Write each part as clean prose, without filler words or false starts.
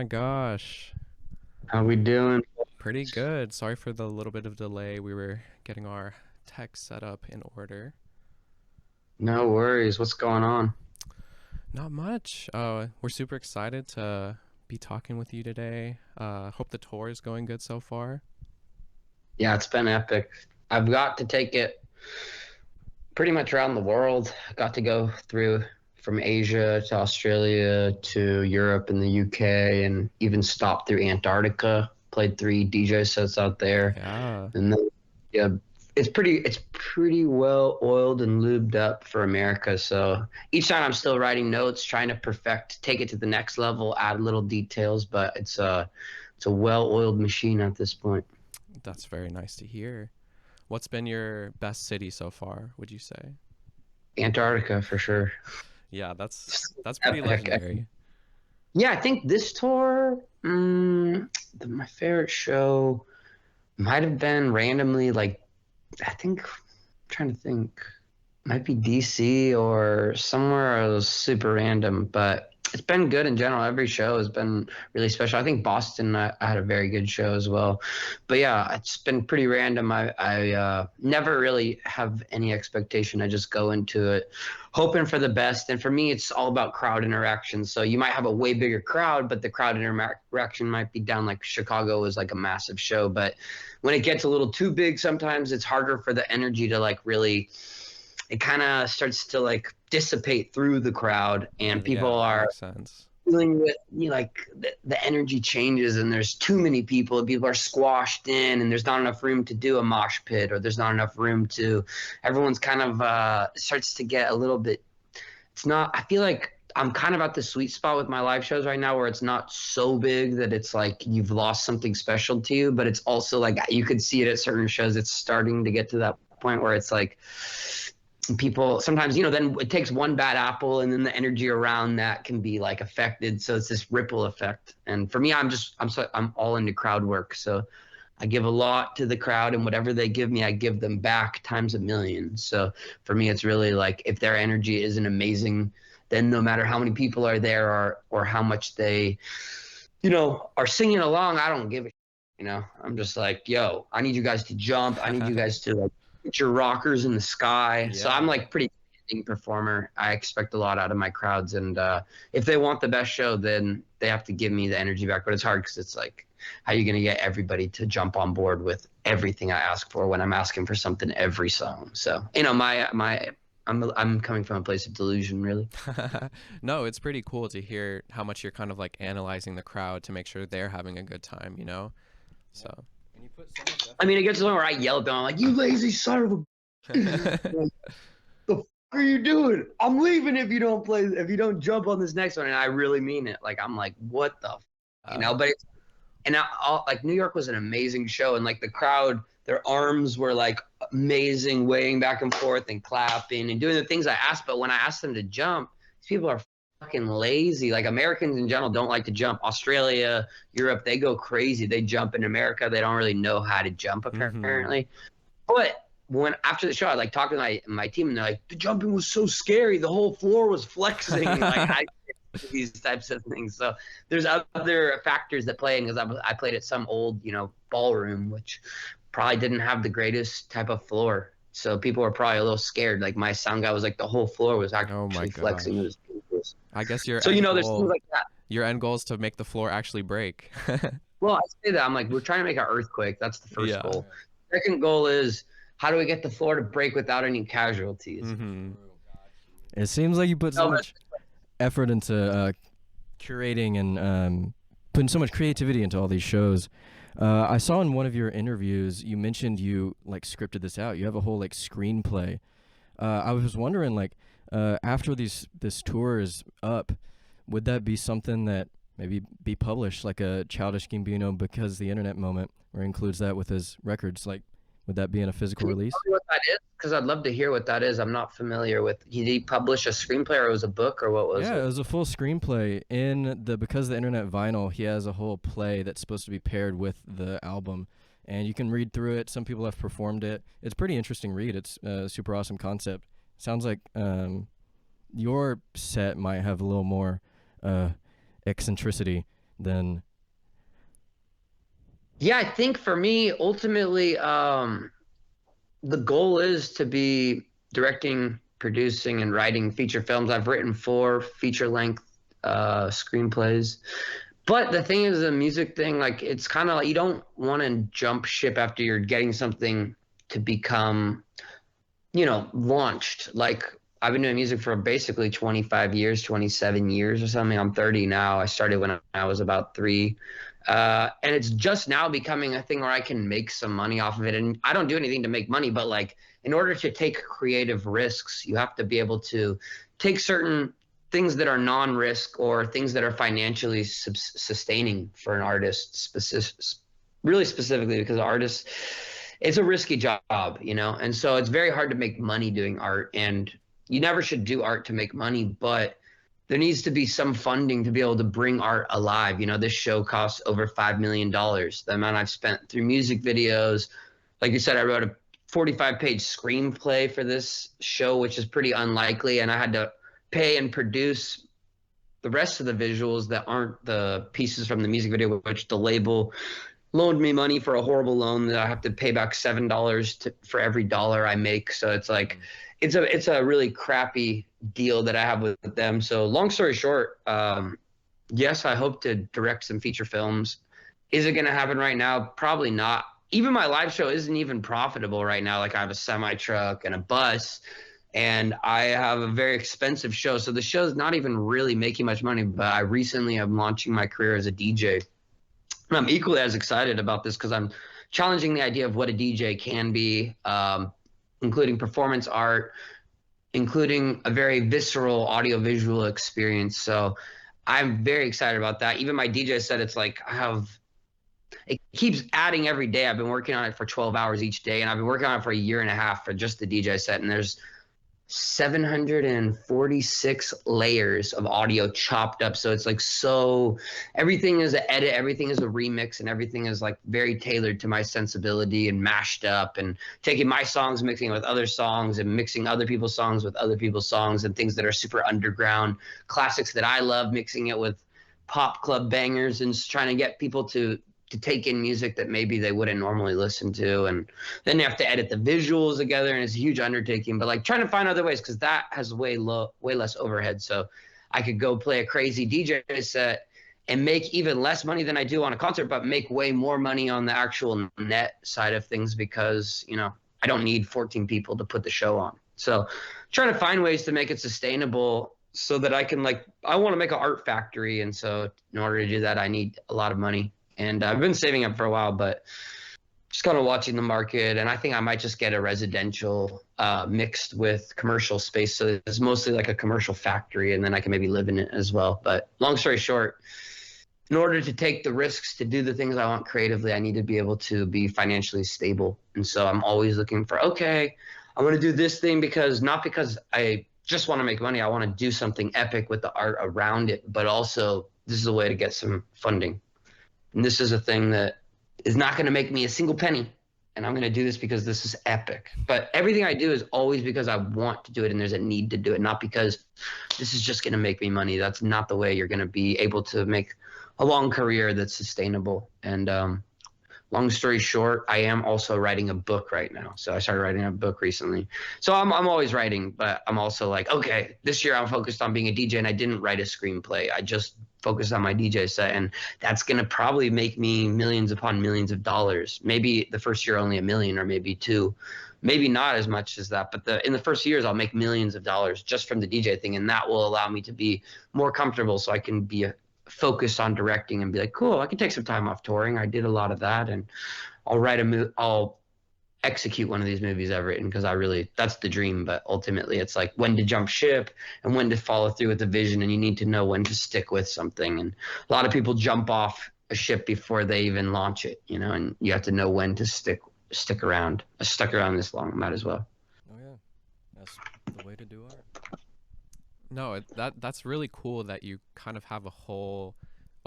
my gosh. How we doing? Pretty good. Sorry for the little bit of delay. We were getting our tech set up in order. No worries. What's going on? Not much. We're super excited to be talking with you today. Hope the tour is going good so far. Yeah, it's been epic. I've got to take it pretty much around the world. I got to go through from Asia to Australia to Europe and the UK and even stopped through Antarctica. Played 3 DJ sets out there. Yeah, And then yeah, it's pretty well oiled and lubed up for America. So each time I'm still writing notes, trying to perfect, take it to the next level, add little details, but it's a well oiled machine at this point. that's very nice to hear. What's been your best city so far, would you say? Antarctica for sure. Yeah, that's pretty Epic. legendary. Yeah, I think this tour, my favorite show might have been randomly like I think I'm trying to think. Might be DC or somewhere else super random, but it's been good in general. Every show has been really special. I think Boston, I had a very good show as well. But yeah, it's been pretty random. I never really have any expectation. I just go into it hoping for the best. And for me, it's all about crowd interaction. So you might have a way bigger crowd, but the crowd interaction might be down. Like Chicago was like a massive show. But when it gets a little too big, sometimes it's harder for the energy to like really it kind of starts to like dissipate through the crowd and people Yeah, that are makes sense. feeling with like the energy changes and there's too many people and people are squashed in and there's not enough room to do a mosh pit or there's not enough room to everyone's kind of starts to get a little bit it's not I feel like I'm kind of at the sweet spot with my live shows right now where it's not so big that it's like you've lost something special to you, but it's also like you could see it at certain shows. It's starting to get to that point where it's like people sometimes then it takes one bad apple and then the energy around that can be like affected, so it's this ripple effect. And for me, I'm all into crowd work, so I give a lot to the crowd and whatever they give me I give them back times a million. So for me it's really like if their energy isn't amazing, then no matter how many people are there or how much they are singing along, I don't give a I'm just like, yo, I need you guys to jump. I need you guys to like put your rockers in the sky. So I'm Yeah. like pretty demanding performer. I expect a lot out of my crowds. And if they want the best show, then they have to give me the energy back. But it's hard because it's like, how are you going to get everybody to jump on board with everything I ask for when I'm asking for something every song? So, I'm coming from a place of delusion, really. No, it's pretty cool to hear how much you're kind of like analyzing the crowd to make sure they're having a good time, you know? So, And you put so much I effort mean, it into gets to the point where I yell at them. I'm like, you lazy son of a the fuck are you doing? I'm leaving if you don't jump on this next one. And I really mean it. Like, I'm like, what the uh, but like New York was an amazing show. And like the crowd, their arms were like amazing, waving back and forth and clapping and doing the things I asked. But when I asked them to jump, these people are fucking lazy. Like Americans in general don't like to jump. Australia, Europe, they go crazy. They jump. In America, they don't really know how to jump mhm. apparently. But when after the show, I like talked to my team, and they're like, the jumping was so scary. The whole floor was flexing. Like I these types of things. So there's other factors that play in because I played at some old ballroom, which probably didn't have the greatest type of floor. So people were probably a little scared. Like my sound guy was like the whole floor was Oh my actually flexing. It gosh. was painful. I guess So there's things like that. your end goal is to make the floor actually break. Well, I say that I'm like we're trying to make an earthquake. That's the first Yeah. goal. Second goal is how do we get the floor to break without any casualties? Mhm. It seems like you put so No, but much effort into curating and putting so much creativity into all these shows. I saw in one of your interviews you mentioned you like scripted this out. You have a whole like screenplay. I was wondering like after this tour is up, would that be something that maybe be published like a Childish Gambino because the internet moment, or includes that with his records? Like, would that be in a physical can you tell release? me what that is? Because I'd love to hear what that is. I'm not familiar with. Did he publish a screenplay or it was a book or what was Yeah, it it? was a full screenplay in the because the internet vinyl. He has a whole play that's supposed to be paired with the album, and you can read through it. Some people have performed it. It's pretty interesting read. It's a super awesome concept. Sounds like your set might have a little more uh, eccentricity then? Yeah, I think for me, ultimately, the goal is to be directing, producing, and writing feature films. I've written 4 feature-length screenplays. But the thing is, the music thing, like, it's kind of like you don't want to jump ship after you're getting something to become, launched. Like, I've been doing music for basically 25 years, 27 years or something. I'm 30 now. I started when I was about 3. And it's just now becoming a thing where I can make some money off of it. And I don't do anything to make money, but like, in order to take creative risks, you have to be able to take certain things that are non-risk or things that are financially sustaining for an artist, really specifically because artists, it's a risky job, and so it's very hard to make money doing art, and you never should do art to make money, but there needs to be some funding to be able to bring art alive. This show costs over $5 million. The amount I've spent through music videos, like you said, I wrote a 45-page screenplay for this show, which is pretty unlikely, and I had to pay and produce the rest of the visuals that aren't the pieces from the music video, which the label loaned me money for a horrible loan that I have to pay back $7 for every dollar I make. So it's like, it's a really crappy deal that I have with them. So long story short, yes, I hope to direct some feature films. Is it going to happen right now? Probably not. Even my live show isn't even profitable right now. Like, I have a semi truck and a bus, and I have a very expensive show. So the show's not even really making much money, but I recently am launching my career as a DJ. And I'm equally as excited about this because I'm challenging the idea of what a DJ can be, including performance art, including a very visceral audiovisual experience. So I'm very excited about that. Even my DJ said it's like it keeps adding every day. I've been working on it for 12 hours each day, and I've been working on it for a year and a half for just the DJ set. And there's 746 layers of audio chopped up. So it's like, everything is an edit, everything is a remix, and everything is like very tailored to my sensibility and mashed up, and taking my songs, mixing it with other songs, and mixing other people's songs with other people's songs, and things that are super underground classics that I love, mixing it with pop club bangers, and just trying to get people to take in music that maybe they wouldn't normally listen to. And then you have to edit the visuals together, and it's a huge undertaking, but like, trying to find other ways, because that has way less overhead. So I could go play a crazy DJ set and make even less money than I do on a concert, but make way more money on the actual net side of things, because I don't need 14 people to put the show on. So trying to find ways to make it sustainable so that I can, I want to make an art factory, and so in order to do that, I need a lot of money. And I've been saving up for a while, but just kind of watching the market. And I think I might just get a residential mixed with commercial space. So it's mostly like a commercial factory, and then I can maybe live in it as well. But long story short, in order to take the risks to do the things I want creatively, I need to be able to be financially stable. And so I'm always looking for, okay, I want to do this thing not because I just want to make money. I want to do something epic with the art around it, but also this is a way to get some funding. And this is a thing that is not going to make me a single penny. And I'm going to do this because this is epic. But everything I do is always because I want to do it, and there's a need to do it, not because this is just going to make me money. That's not the way you're going to be able to make a long career that's sustainable. And long story short, I am also writing a book right now. So I started writing a book recently. So I'm always writing, but I'm also like, okay, this year I'm focused on being a DJ, and I didn't write a screenplay. I just focused on my DJ set, and that's going to probably make me millions upon millions of dollars. Maybe the first year only $1 million, or maybe $2 million, maybe not as much as that. But in the first years, I'll make millions of dollars just from the DJ thing, and that will allow me to be more comfortable, so I can be focused on directing and be like, cool, I can take some time off touring. I did a lot of that, and I'll execute one of these movies I've written, because that's the dream. But ultimately, it's like when to jump ship and when to follow through with the vision, and you need to know when to stick with something. And a lot of people jump off a ship before they even launch it, and you have to know when to stick around. I stuck around this long, might as well. Oh yeah, that's the way to do art. No, that's really cool that you kind of have a whole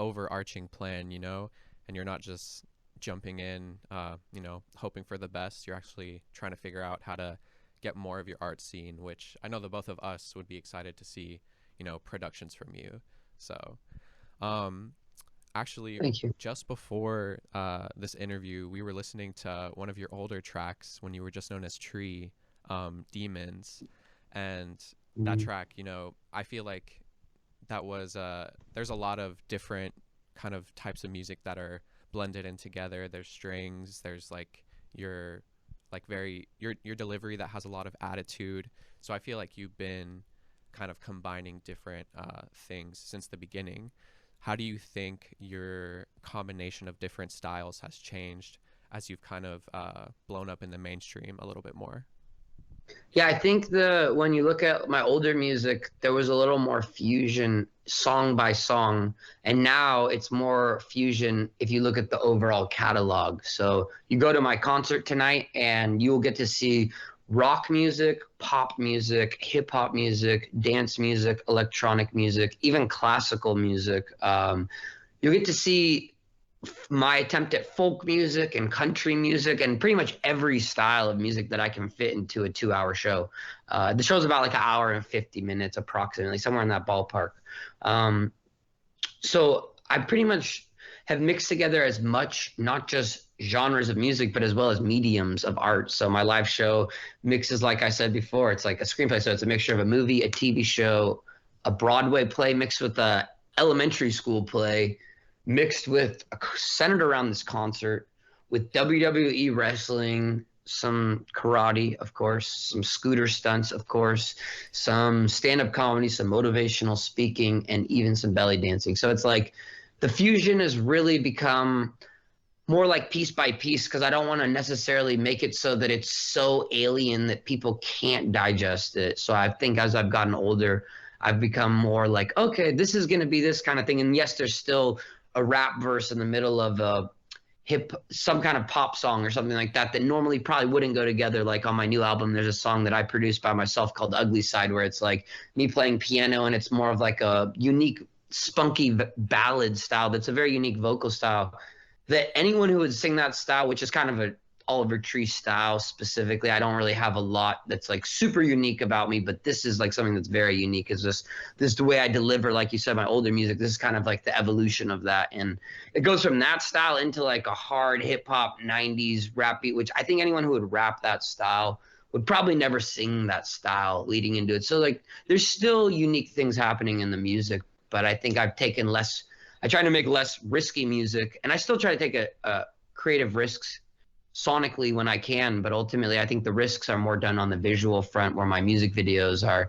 overarching plan, and you're not just jumping in, hoping for the best. You're actually trying to figure out how to get more of your art seen, which I know the both of us would be excited to see, productions from you. So, actually, Thank you. just before this interview, we were listening to one of your older tracks when you were just known as Tree, Demons. And that Mhm. track, I feel like that was, there's a lot of different kind of types of music that are blended in together. There's strings, there's like your your delivery that has a lot of attitude. So I feel like you've been kind of combining different things since the beginning. How do you think your combination of different styles has changed as you've kind of blown up in the mainstream a little bit more? Yeah, I think the when you look at my older music, there was a little more fusion song by song, and now it's more fusion if you look at the overall catalog. So you go to my concert tonight and you'll get to see rock music, pop music, hip hop music, dance music, electronic music, even classical music. You'll get to see my attempt at folk music and country music and pretty much every style of music that I can fit into a 2 hour show. The show's about like an hour and 50 minutes approximately, somewhere in that ballpark. Um, so I pretty much have mixed together as much, not just genres of music, but as well as mediums of art. So my live show mixes, like I said before, it's like a screenplay. So it's a mixture of a movie, a TV show, a Broadway play mixed with a elementary school play, mixed with centered around this concert with WWE wrestling, some karate, of course, some scooter stunts, of course, some stand-up comedy, some motivational speaking, and even some belly dancing. So it's like the fusion has really become more like piece by piece because I don't want to necessarily make it so that it's so alien that people can't digest it. So I think as I've gotten older, I've become more like, okay, this is going to be this kind of thing. And yes, there's still a rap verse in the middle of a some kind of pop song or something like that that normally probably wouldn't go together. Like on my new album, there's a song that I produced by myself called Ugly Side, where it's like me playing piano and it's more of like a unique spunky ballad style that's a very unique vocal style that anyone who would sing that style, which is kind of a Oliver Tree style specifically, I don't really have a lot that's like super unique about me, but this is like something that's very unique. Is this the way I deliver, like you said, my older music. This is kind of like the evolution of that, and it goes from that style into like a hard hip hop '90s rap beat, which I think anyone who would rap that style would probably never sing that style leading into it. So like, there's still unique things happening in the music, but I think I've taken less. I try to make less risky music, and I still try to take a creative risks sonically when I can, but ultimately I think the risks are more done on the visual front, where my music videos are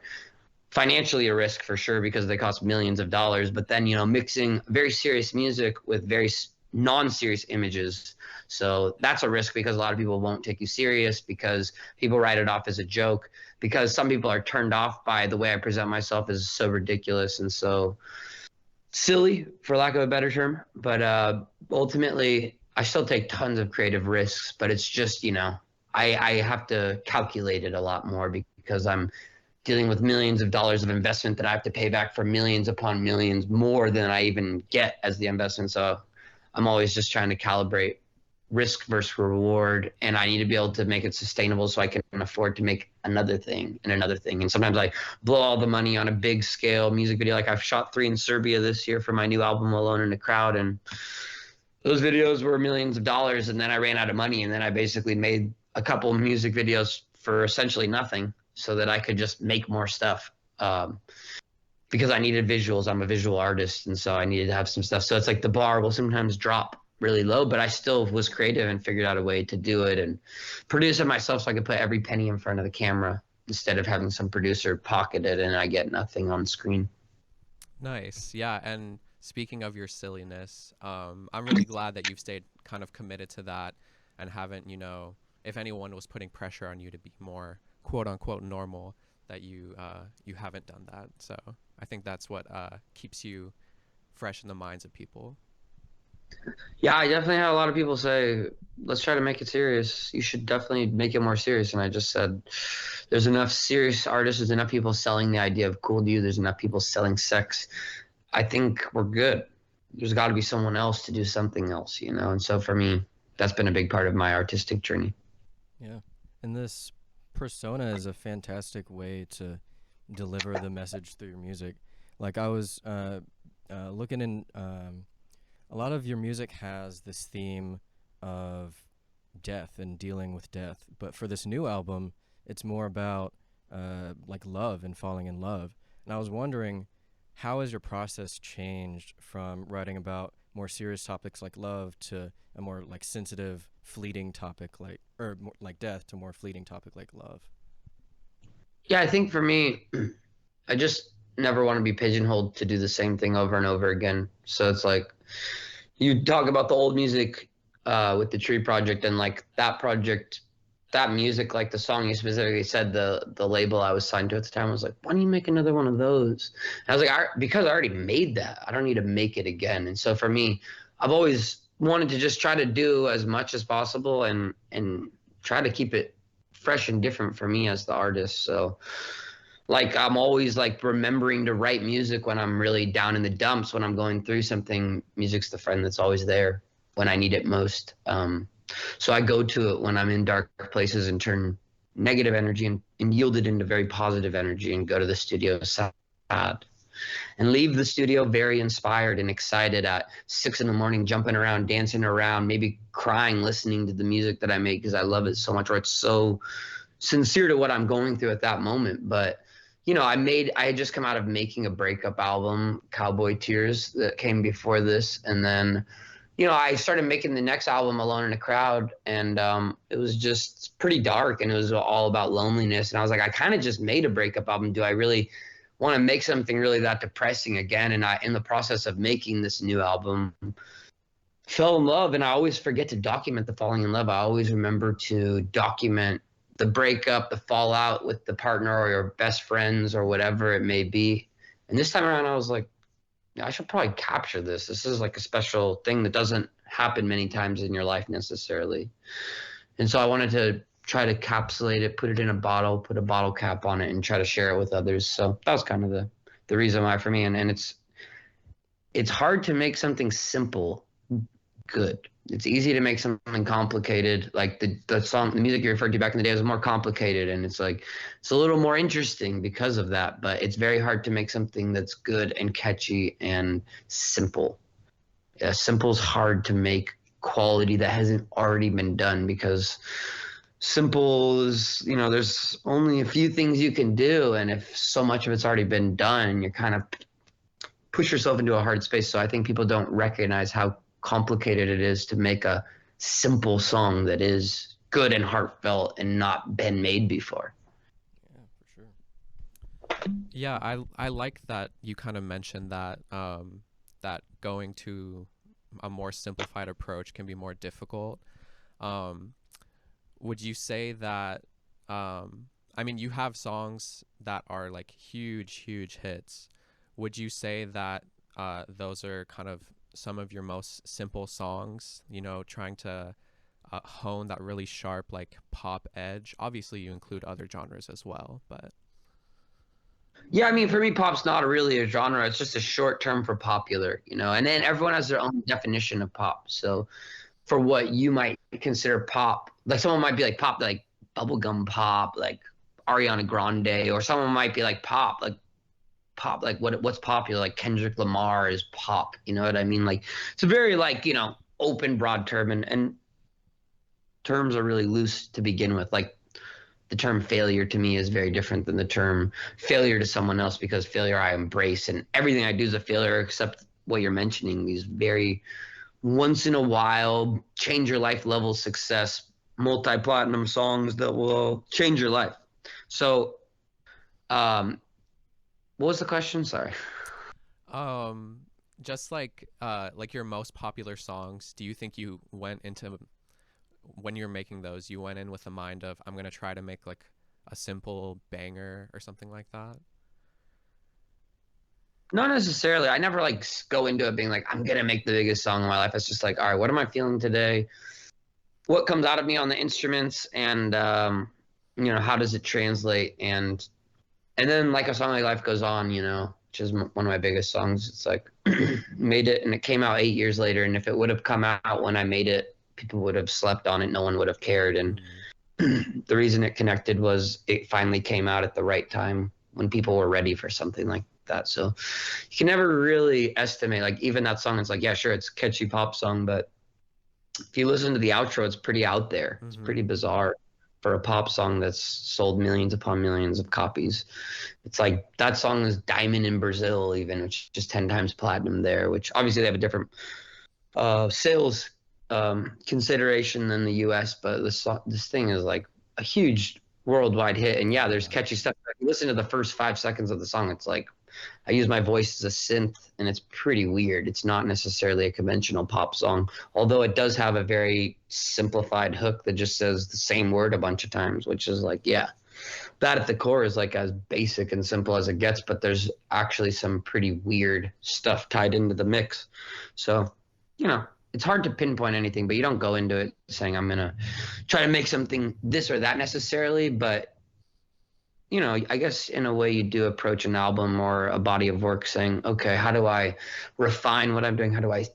financially a risk for sure because they cost millions of dollars, but then mixing very serious music with very non-serious images, so that's a risk because a lot of people won't take you serious because people write it off as a joke, because some people are turned off by the way I present myself as so ridiculous and so silly, for lack of a better term. But ultimately, I still take tons of creative risks, but it's just, I have to calculate it a lot more because I'm dealing with millions of dollars of investment that I have to pay back for millions upon millions more than I even get as the investment. So I'm always just trying to calibrate risk versus reward, and I need to be able to make it sustainable so I can afford to make another thing and another thing. And sometimes I blow all the money on a big scale music video. Like I've shot 3 in Serbia this year for my new album Alone in the Crowd, and those videos were millions of dollars, and then I ran out of money, and then I basically made a couple music videos for essentially nothing so that I could just make more stuff. Because I needed visuals. I'm a visual artist, and so I needed to have some stuff. So it's like the bar will sometimes drop really low, but I still was creative and figured out a way to do it and produce it myself so I could put every penny in front of the camera instead of having some producer pocket it and I get nothing on screen. Nice. Yeah. And speaking of your silliness, I'm really glad that you've stayed kind of committed to that and haven't, if anyone was putting pressure on you to be more quote unquote normal, that you haven't done that. So I think that's what keeps you fresh in the minds of people. Yeah, I definitely had a lot of people say, let's try to make it serious. You should definitely make it more serious. And I just said, there's enough serious artists, there's enough people selling the idea of cool to you, there's enough people selling sex. I think we're good. There's got to be someone else to do something else, And so for me, that's been a big part of my artistic journey. Yeah. And this persona is a fantastic way to deliver the message through your music. Like I was looking in A lot of your music has this theme of death and dealing with death, but for this new album, it's more about like love and falling in love. And I was wondering, how has your process changed from writing about more serious topics like love to a more like sensitive, fleeting topic like, or more, like death, to more fleeting topic like love? Yeah, I think for me, I just never want to be pigeonholed to do the same thing over and over again. So it's like you talk about the old music with the Tree Project, and like that project, that music, like the song you specifically said, the label I was signed to at the time was like, why don't you make another one of those? And I was like, because I already made that, I don't need to make it again. And so for me, I've always wanted to just try to do as much as possible and try to keep it fresh and different for me as the artist. So like I'm always like remembering to write music when I'm really down in the dumps, when I'm going through something. Music's the friend that's always there when I need it most. So I go to it when I'm in dark places and turn negative energy and yield it into very positive energy, and go to the studio sad and leave the studio very inspired and excited at 6 a.m, jumping around, dancing around, maybe crying, listening to the music that I make because I love it so much, or it's so sincere to what I'm going through at that moment. But you know, I had just come out of making a breakup album, Cowboy Tears, that came before this. And then, you know, I started making the next album, Alone in a Crowd, and it was just pretty dark, and it was all about loneliness. And I was like, I kind of just made a breakup album. Do I really want to make something really that depressing again? And in the process of making this new album, fell in love. And I always forget to document the falling in love. I always remember to document the breakup, the fallout with the partner or your best friends or whatever it may be. And this time around, I was like, I should probably capture this. This is like a special thing that doesn't happen many times in your life necessarily. And so I wanted to try to capsulate it, put it in a bottle, put a bottle cap on it, and try to share it with others. So that was kind of the reason why for me. And it's hard to make something simple good. It's easy to make something complicated. Like the song, the music you referred to back in the day was more complicated, and it's like it's a little more interesting because of that. But it's very hard to make something that's good and catchy and simple. Yeah, simple's hard to make quality that hasn't already been done, because simple is, you know, there's only a few things you can do, and if so much of it's already been done, you kind of push yourself into a hard space. So I think people don't recognize how complicated it is to make a simple song that is good and heartfelt and not been made before. Yeah, for sure. Yeah, I like that you kind of mentioned that that going to a more simplified approach can be more difficult. Would you say that I mean, you have songs that are like huge hits. Would you say that those are kind of some of your most simple songs, you know, trying to hone that really sharp like pop edge? Obviously you include other genres as well, but Yeah, I mean, for me, pop's not really a genre. It's just a short term for popular, you know, and then everyone has their own definition of pop. So for what you might consider pop, like someone might be like pop, like bubblegum pop, like Ariana Grande, or someone might be like pop, like what's popular, like Kendrick Lamar is pop, you know what I mean? Like it's a very like, you know, open broad term, and terms are really loose to begin with. Like the term failure to me is very different than the term failure to someone else, because failure I embrace, and everything I do is a failure except what you're mentioning, these very once in a while change your life level success, multi-platinum songs that will change your life. So what was the question? Sorry. just like your most popular songs, do you think you went into, when you're making those, you went in with a mind of, I'm gonna try to make like a simple banger or something like that? Not necessarily. I never like go into it being like, I'm gonna make the biggest song of my life. It's just like, all right, what am I feeling today? What comes out of me on the instruments, and you know, how does it translate? And then like a song like Life Goes On, you know, which is one of my biggest songs. It's like made it, and it came out 8 years later. And if it would have come out when I made it, people would have slept on it. No one would have cared. And the reason it connected was it finally came out at the right time when people were ready for something like that. So you can never really estimate, like even that song is like, yeah, sure, it's a catchy pop song, but if you listen to the outro, it's pretty out there. It's pretty bizarre for a pop song that's sold millions upon millions of copies. It's like that song is diamond in Brazil, even, which is just 10 times platinum there, which obviously they have a different sales consideration than the US, but this thing is like a huge worldwide hit. And yeah, there's catchy stuff. If you listen to the first 5 seconds of the song, it's like I use my voice as a synth, and it's pretty weird. It's not necessarily a conventional pop song, although it does have a very simplified hook that just says the same word a bunch of times, which is like, yeah, that at the core is like as basic and simple as it gets, but there's actually some pretty weird stuff tied into the mix. So, you know, it's hard to pinpoint anything, but you don't go into it saying I'm going to try to make something this or that necessarily. But, you know, I guess in a way you do approach an album or a body of work saying, okay, how do I refine what I'm doing? How do I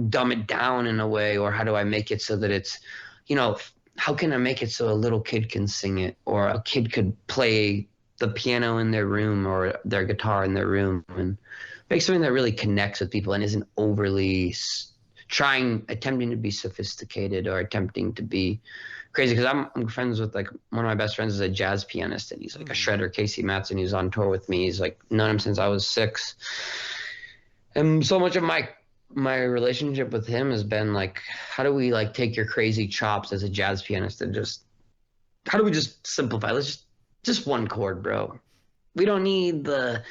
dumb it down in a way? Or how do I make it so that it's, you know, how can I make it so a little kid can sing it, or a kid could play the piano in their room or their guitar in their room, and make something that really connects with people and isn't overly attempting to be sophisticated or attempting to be crazy. Because I'm friends with, like, one of my best friends is a jazz pianist, and he's like a shredder, Casey Matson, who's on tour with me. He's like known him since I was 6. And so much of my relationship with him has been like, how do we like take your crazy chops as a jazz pianist and just, how do we just simplify? Let's just one chord, bro. We don't need the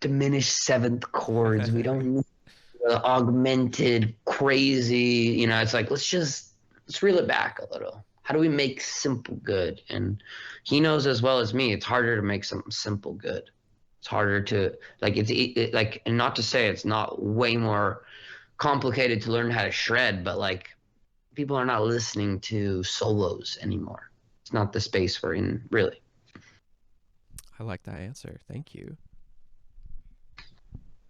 diminished 7th chords. We don't need the augmented crazy, you know. It's like, let's reel it back a little. How do we make simple good? And he knows as well as me, it's harder to make something simple good. It's harder to, like, like, and not to say it's not way more complicated to learn how to shred, but like, people are not listening to solos anymore. It's not the space we're in, really. I like that answer. Thank you.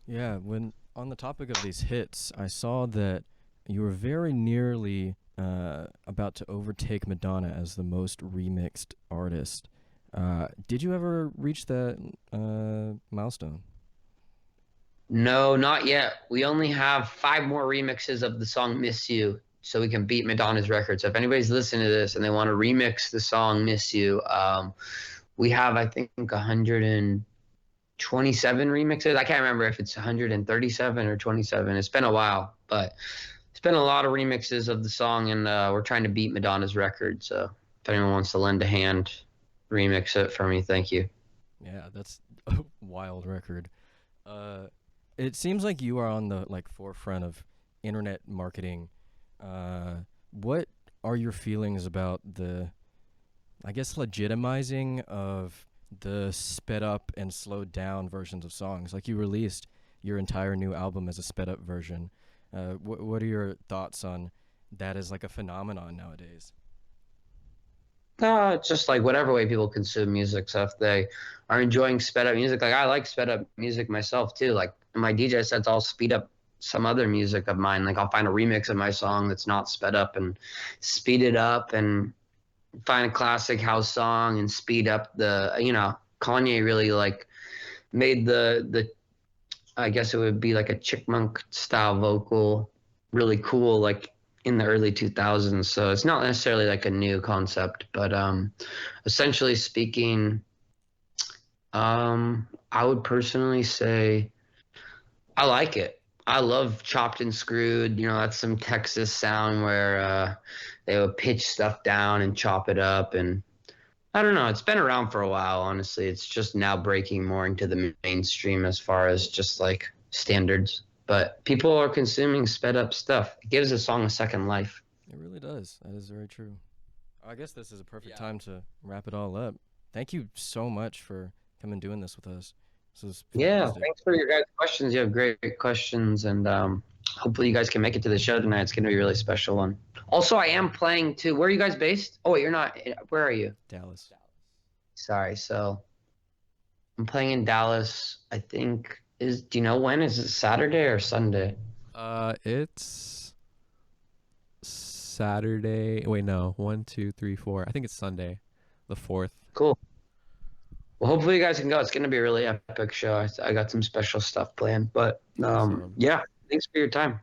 Yeah, when on the topic of these hits, I saw that you were very nearly about to overtake Madonna as the most remixed artist. Did you ever reach that milestone? No, not yet. We only have 5 more remixes of the song Miss You, so we can beat Madonna's record. So if anybody's listening to this and they want to remix the song Miss You, we have, I think, 127 remixes. I can't remember if it's 137 or 27. It's been a while, but it's been a lot of remixes of the song, and we're trying to beat Madonna's record. So if anyone wants to lend a hand, remix it for me, thank you. Yeah, that's a wild record. It seems like you are on the forefront of internet marketing. What are your feelings about the, I guess, legitimizing of the sped up and slowed down versions of songs? Like, you released your entire new album as a sped up version. What are your thoughts on that as like a phenomenon nowadays? It's just like whatever way people consume music. So if they are enjoying sped up music, like I like sped up music myself too. Like in my DJ sets, I'll speed up some other music of mine. Like I'll find a remix of my song that's not sped up and speed it up, and find a classic house song and speed up the, you know, Kanye really like made the I guess it would be like a chipmunk style vocal really cool, like in the early 2000s. So it's not necessarily like a new concept, but essentially speaking, I would personally say I like it. I love chopped and screwed. You know, that's some Texas sound where they would pitch stuff down and chop it up. And I don't know, it's been around for a while, honestly. It's just now breaking more into the mainstream as far as just like standards. But people are consuming sped up stuff. It gives a song a second life. It really does. That is very true. I guess this is a perfect time to wrap it all up. Thank you so much for coming and doing this with us. This is fantastic. Thanks for your guys' questions. You have great questions, and hopefully you guys can make it to the show tonight. It's going to be a really special one. Also, I am playing too. Where are you guys based? Oh, wait, you're not. Where are you? Dallas. Sorry. So I'm playing in Dallas. I think do you know when? Is it Saturday or Sunday? It's Saturday. Wait, no. 1, 2, 3, 4. I think it's Sunday, the 4th. Cool. Well, hopefully you guys can go. It's going to be a really epic show. I got some special stuff planned. But Awesome. yeah, thanks for your time.